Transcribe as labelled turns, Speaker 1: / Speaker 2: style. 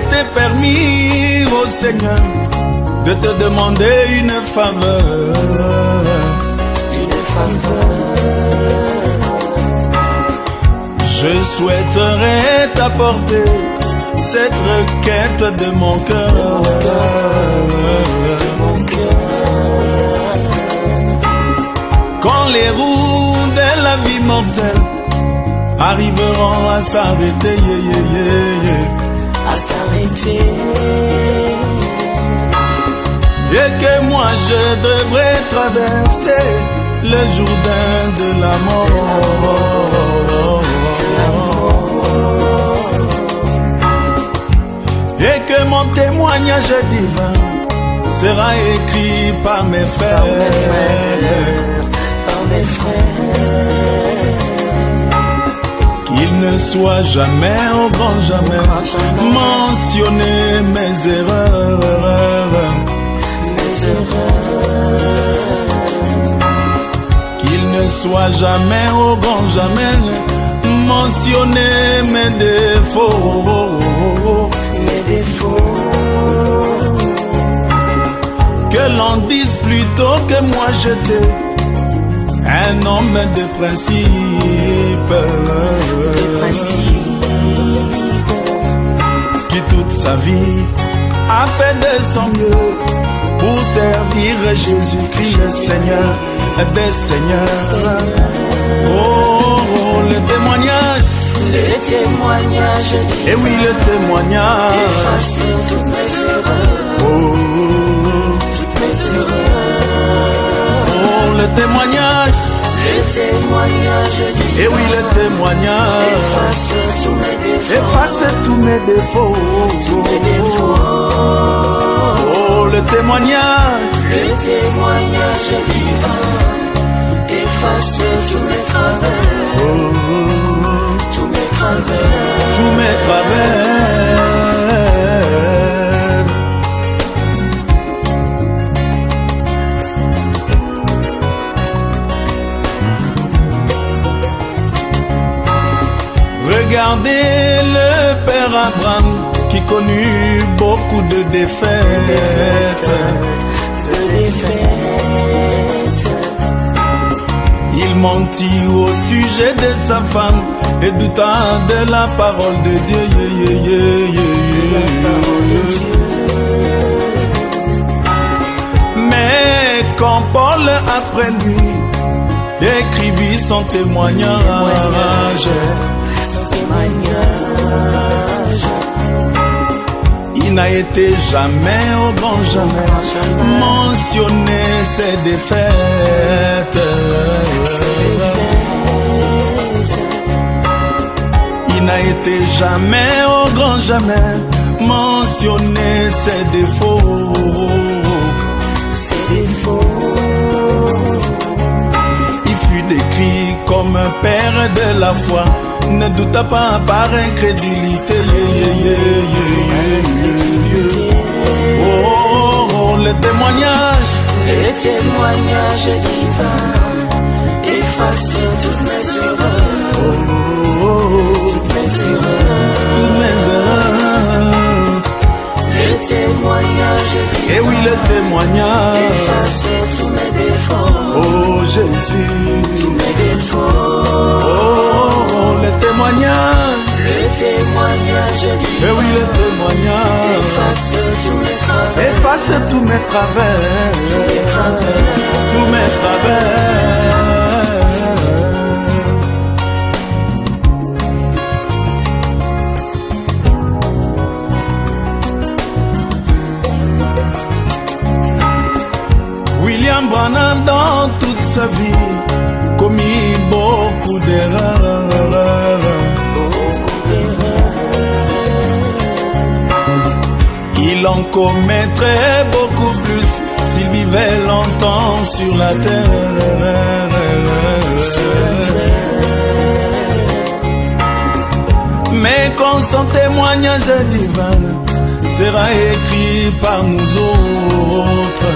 Speaker 1: été permis au Seigneur de te demander une faveur.
Speaker 2: Une faveur.
Speaker 1: Je souhaiterais t'apporter cette requête de mon cœur. Quand les roues de la vie mortelle arriveront à s'arrêter,
Speaker 2: à s'arrêter,
Speaker 1: et que moi je devrais traverser le Jourdain de la mort, et que mon témoignage divin sera écrit par mes frères, qu'il ne soit jamais, au grand jamais, mentionné mes erreurs, qu'il ne soit jamais, au grand jamais, mentionné mes défauts, que l'on dise plutôt que moi j'étais un homme de principe, qui toute sa vie a fait de son mieux pour servir Jésus-Christ, le Seigneur des Seigneurs. Oh, le témoignage.
Speaker 2: Le témoignage divin.
Speaker 1: Et oui, le témoignage.
Speaker 2: Efface toutes mes erreurs.
Speaker 1: Oh,
Speaker 2: toutes mes erreurs.
Speaker 1: Oh, le témoignage.
Speaker 2: Le témoignage divin.
Speaker 1: Et oui, le témoignage.
Speaker 2: Efface tous mes défauts.
Speaker 1: Efface tous mes défauts.
Speaker 2: Tous mes défauts.
Speaker 1: Oh, le témoignage.
Speaker 2: Le témoignage divin. Efface tous mes travers.
Speaker 1: Oh,
Speaker 2: tous mes travers.
Speaker 1: Tous mes travers. Regardez le père Abraham qui connut beaucoup de défaites. Il mentit au sujet de sa femme et douta de la parole de Dieu. Mais quand Paul après lui écrivit son témoignage, il n'a été jamais, au grand jamais, mentionné ses défaites. Il n'a été jamais, au grand jamais, mentionné ses défauts. Il fut décrit comme un père de la foi, ne douta pas par incrédulité. Oh, le témoignage.
Speaker 2: Le témoignage divin efface toutes mes erreurs. Toutes mes erreurs.
Speaker 1: Toutes mes erreurs.
Speaker 2: Le témoignage divin.
Speaker 1: Et oui, le témoignage.
Speaker 2: Efface tous mes défauts.
Speaker 1: Oh, Jésus.
Speaker 2: Tous mes défauts.
Speaker 1: Oh, le témoignage.
Speaker 2: Le témoignage divin.
Speaker 1: Et oui, le témoignage.
Speaker 2: Efface tous mes travers.
Speaker 1: Efface tous mes travers.
Speaker 2: Tous mes travers.
Speaker 1: Tous mes travers. William Branham, dans toute sa vie, commis beaucoup d'erreurs. Il en commettrait beaucoup plus s'il vivait longtemps sur la terre. Mais quand son témoignage divin sera écrit par nous autres,